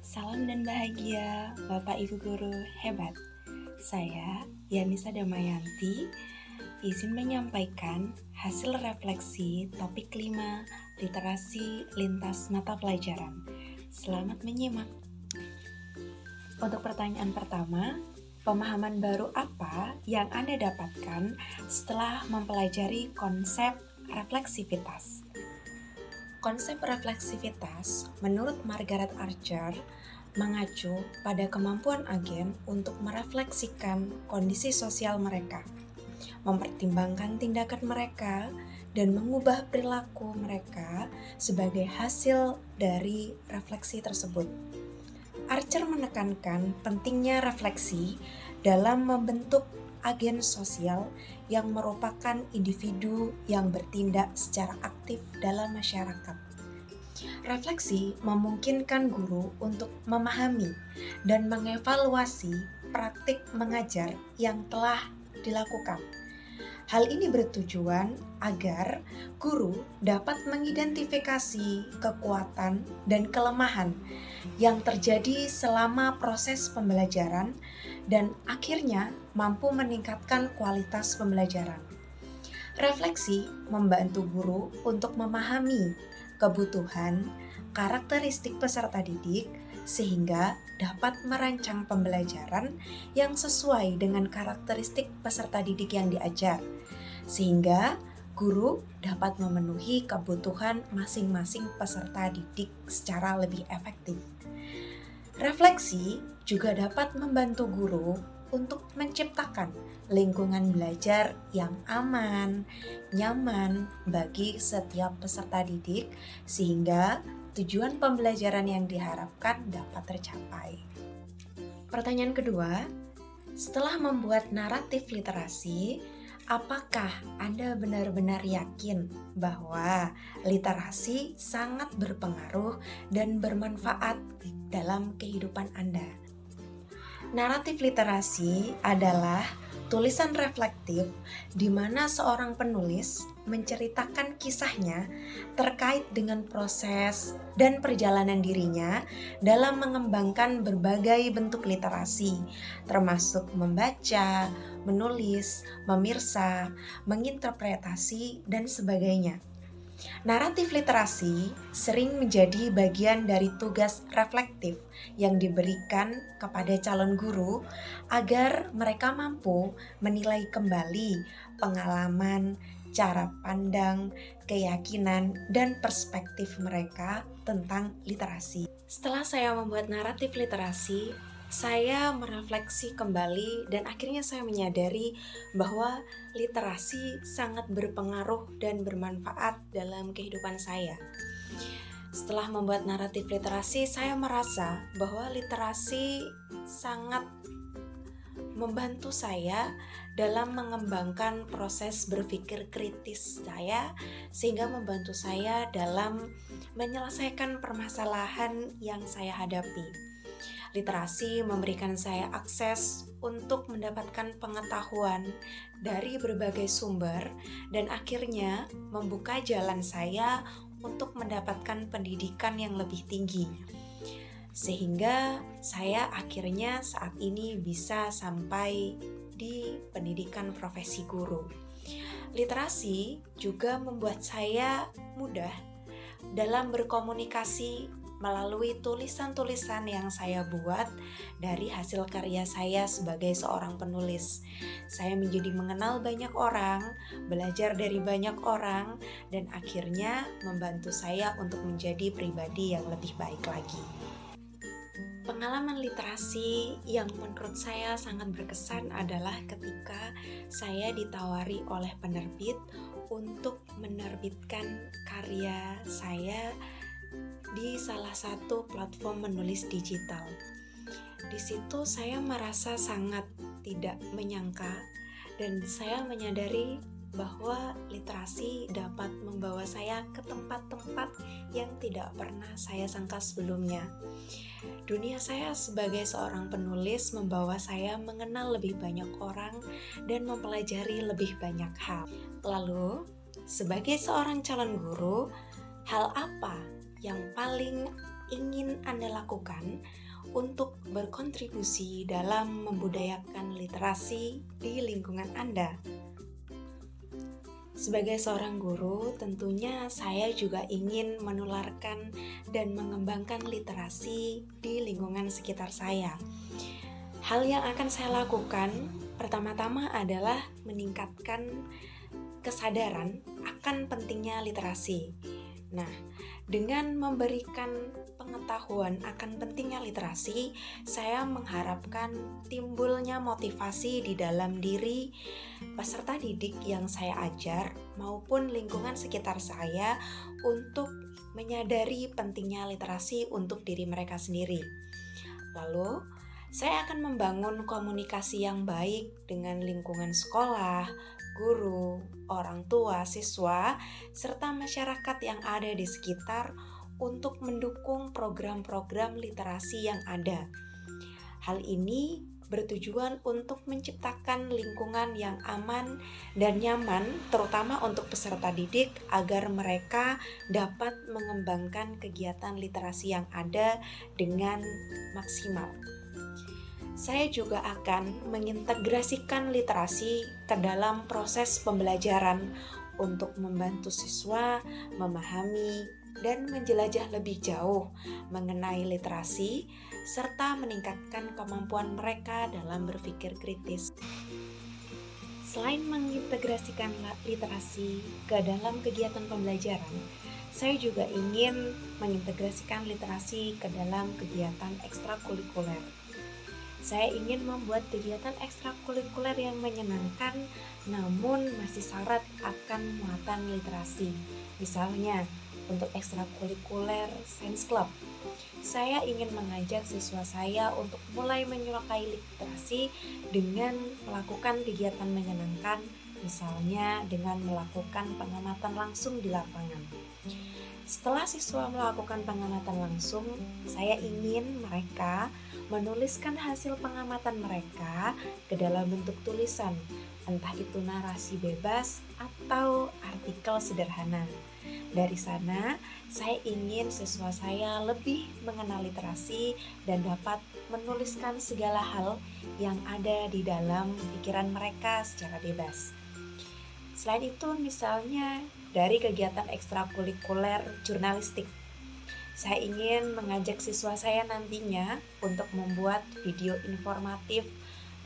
Salam dan bahagia, Bapak Ibu Guru hebat. Saya, Yanisa Damayanti, izin menyampaikan hasil refleksi topik 5, literasi lintas mata pelajaran. Selamat menyimak. Untuk pertanyaan pertama, pemahaman baru apa yang Anda dapatkan setelah mempelajari konsep refleksivitas? Konsep refleksivitas menurut Margaret Archer mengacu pada kemampuan agen untuk merefleksikan kondisi sosial mereka, mempertimbangkan tindakan mereka, dan mengubah perilaku mereka sebagai hasil dari refleksi tersebut. Archer menekankan pentingnya refleksi dalam membentuk agen sosial yang merupakan individu yang bertindak secara aktif dalam masyarakat. Refleksi memungkinkan guru untuk memahami dan mengevaluasi praktik mengajar yang telah dilakukan. Hal ini bertujuan agar guru dapat mengidentifikasi kekuatan dan kelemahan yang terjadi selama proses pembelajaran dan akhirnya mampu meningkatkan kualitas pembelajaran. Refleksi membantu guru untuk memahami kebutuhan, karakteristik peserta didik sehingga dapat merancang pembelajaran yang sesuai dengan karakteristik peserta didik yang diajar, sehingga guru dapat memenuhi kebutuhan masing-masing peserta didik secara lebih efektif. Refleksi juga dapat membantu guru untuk menciptakan lingkungan belajar yang aman, nyaman bagi setiap peserta didik sehingga tujuan pembelajaran yang diharapkan dapat tercapai. Pertanyaan kedua, setelah membuat naratif literasi, apakah Anda benar-benar yakin bahwa literasi sangat berpengaruh dan bermanfaat dalam kehidupan Anda? Naratif literasi adalah tulisan reflektif di mana seorang penulis menceritakan kisahnya terkait dengan proses dan perjalanan dirinya dalam mengembangkan berbagai bentuk literasi, termasuk membaca, menulis, memirsa, menginterpretasi, dan sebagainya. Naratif literasi sering menjadi bagian dari tugas reflektif yang diberikan kepada calon guru agar mereka mampu menilai kembali pengalaman, cara pandang, keyakinan, dan perspektif mereka tentang literasi. Setelah saya membuat naratif literasi, saya merefleksi kembali dan akhirnya saya menyadari bahwa literasi sangat berpengaruh dan bermanfaat dalam kehidupan saya. Setelah membuat naratif literasi, saya merasa bahwa literasi sangat membantu saya dalam mengembangkan proses berpikir kritis saya, sehingga membantu saya dalam menyelesaikan permasalahan yang saya hadapi. Literasi memberikan saya akses untuk mendapatkan pengetahuan dari berbagai sumber dan akhirnya membuka jalan saya untuk mendapatkan pendidikan yang lebih tinggi. Sehingga saya akhirnya saat ini bisa sampai di pendidikan profesi guru. Literasi juga membuat saya mudah dalam berkomunikasi melalui tulisan-tulisan yang saya buat dari hasil karya saya sebagai seorang penulis. Saya menjadi mengenal banyak orang, belajar dari banyak orang, dan akhirnya membantu saya untuk menjadi pribadi yang lebih baik lagi. Pengalaman literasi yang menurut saya sangat berkesan adalah ketika saya ditawari oleh penerbit untuk menerbitkan karya saya di salah satu platform menulis digital. Di situ saya merasa sangat tidak menyangka dan saya menyadari bahwa literasi dapat membawa saya ke tempat-tempat yang tidak pernah saya sangka sebelumnya. Dunia saya sebagai seorang penulis membawa saya mengenal lebih banyak orang dan mempelajari lebih banyak hal. Lalu, sebagai seorang calon guru, hal apa yang paling ingin Anda lakukan untuk berkontribusi dalam membudayakan literasi di lingkungan Anda? Sebagai seorang guru, tentunya saya juga ingin menularkan dan mengembangkan literasi di lingkungan sekitar saya. Hal yang akan saya lakukan pertama-tama adalah meningkatkan kesadaran akan pentingnya literasi. Nah, dengan memberikan pengetahuan akan pentingnya literasi, saya mengharapkan timbulnya motivasi di dalam diri peserta didik yang saya ajar maupun lingkungan sekitar saya untuk menyadari pentingnya literasi untuk diri mereka sendiri. Lalu, saya akan membangun komunikasi yang baik dengan lingkungan sekolah, guru, orang tua, siswa, serta masyarakat yang ada di sekitar untuk mendukung program-program literasi yang ada. Hal ini bertujuan untuk menciptakan lingkungan yang aman dan nyaman, terutama untuk peserta didik, agar mereka dapat mengembangkan kegiatan literasi yang ada dengan maksimal. Saya juga akan mengintegrasikan literasi ke dalam proses pembelajaran untuk membantu siswa memahami dan menjelajah lebih jauh mengenai literasi serta meningkatkan kemampuan mereka dalam berpikir kritis. Selain mengintegrasikan literasi ke dalam kegiatan pembelajaran, saya juga ingin mengintegrasikan literasi ke dalam kegiatan ekstrakurikuler. Saya ingin membuat kegiatan ekstrakurikuler yang menyenangkan namun masih syarat akan muatan literasi. Misalnya, untuk ekstrakurikuler Science Club, saya ingin mengajak siswa saya untuk mulai menyukai literasi dengan melakukan kegiatan menyenangkan, misalnya dengan melakukan pengamatan langsung di lapangan. Setelah siswa melakukan pengamatan langsung, saya ingin mereka menuliskan hasil pengamatan mereka ke dalam bentuk tulisan, entah itu narasi bebas atau artikel sederhana. Dari sana, saya ingin siswa saya lebih mengenal literasi dan dapat menuliskan segala hal yang ada di dalam pikiran mereka secara bebas. Selain itu, misalnya dari kegiatan ekstrakurikuler jurnalistik, saya ingin mengajak siswa saya nantinya untuk membuat video informatif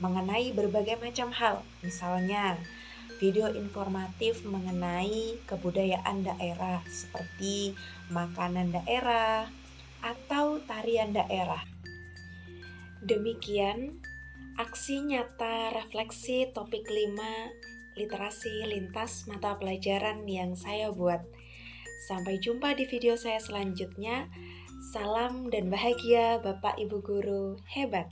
mengenai berbagai macam hal. Misalnya, video informatif mengenai kebudayaan daerah seperti makanan daerah atau tarian daerah. Demikian aksi nyata refleksi topik 5 literasi lintas mata pelajaran yang saya buat. Sampai jumpa di video saya selanjutnya. Salam dan bahagia Bapak Ibu Guru hebat.